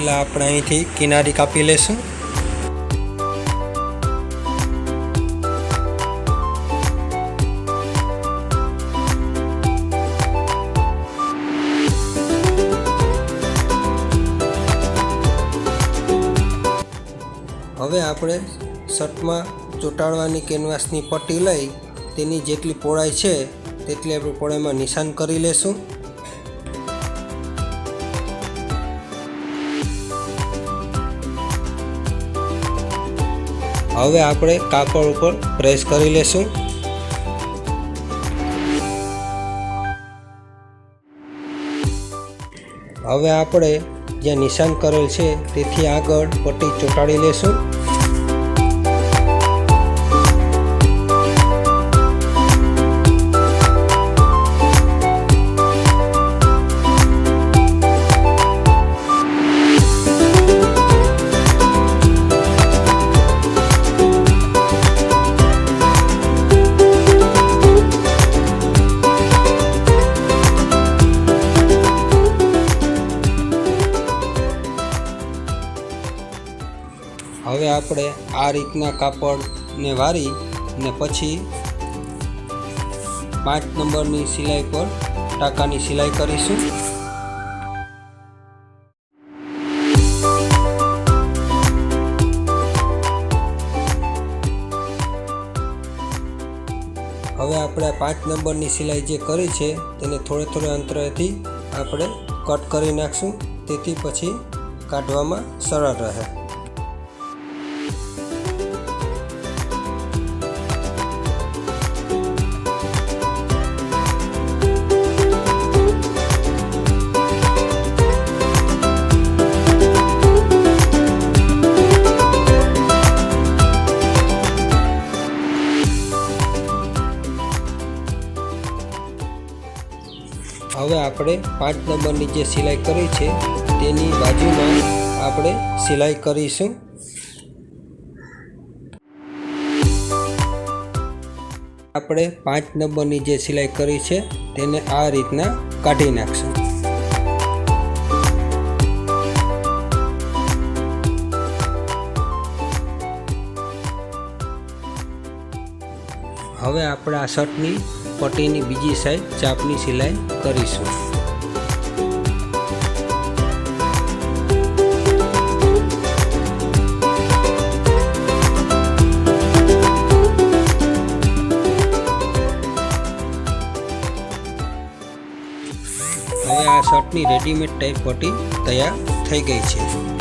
એટલે આપણે અહીંથી કિનારી કાપી લેશું। હવે આપણે શર્ટમાં ચોંટાડવાની કેનવાસની પટ્ટી લઈ તેની જેટલી પહોળાઈ છે તેટલી આપણે પહોળાઈમાં નિશાન કરી લેશું। હવે આપણે કાપડ ઉપર પ્રેસ કરી લેશું। હવે આપણે જ્યાં નિશાન કરેલ છે તેથી આગળ પટ્ટી ચોંટાડી લેશું। હવે આપણે આ રીતના કાપડને વારી ને પછી 5 નંબરની સિલાઈ પર ટાંકાની સિલાઈ કરીશું। હવે આપણે 5 નંબરની સિલાઈ જે કરી છે તેને થોડે અંતરેથી આપણે કટ કરી નાખશું, તેથી પછી કાઢવામાં સરળ રહે। હવે આપણે 5 નંબરની જે સિલાઈ કરી છે તેની બાજુમાં આપણે સિલાઈ કરીશું। આપણે 5 નંબરની જે સિલાઈ કરી છે તેને આ રીતના કાઢી નાખશું। હવે આપણે આ શર્ટની પટ્ટીની બીજી સાઈડ ચાપની સિલાઈ કરીશું। હવે આ શર્ટની રેડીમેડ ટાઈપ પટ્ટી તૈયાર થઈ ગઈ છે।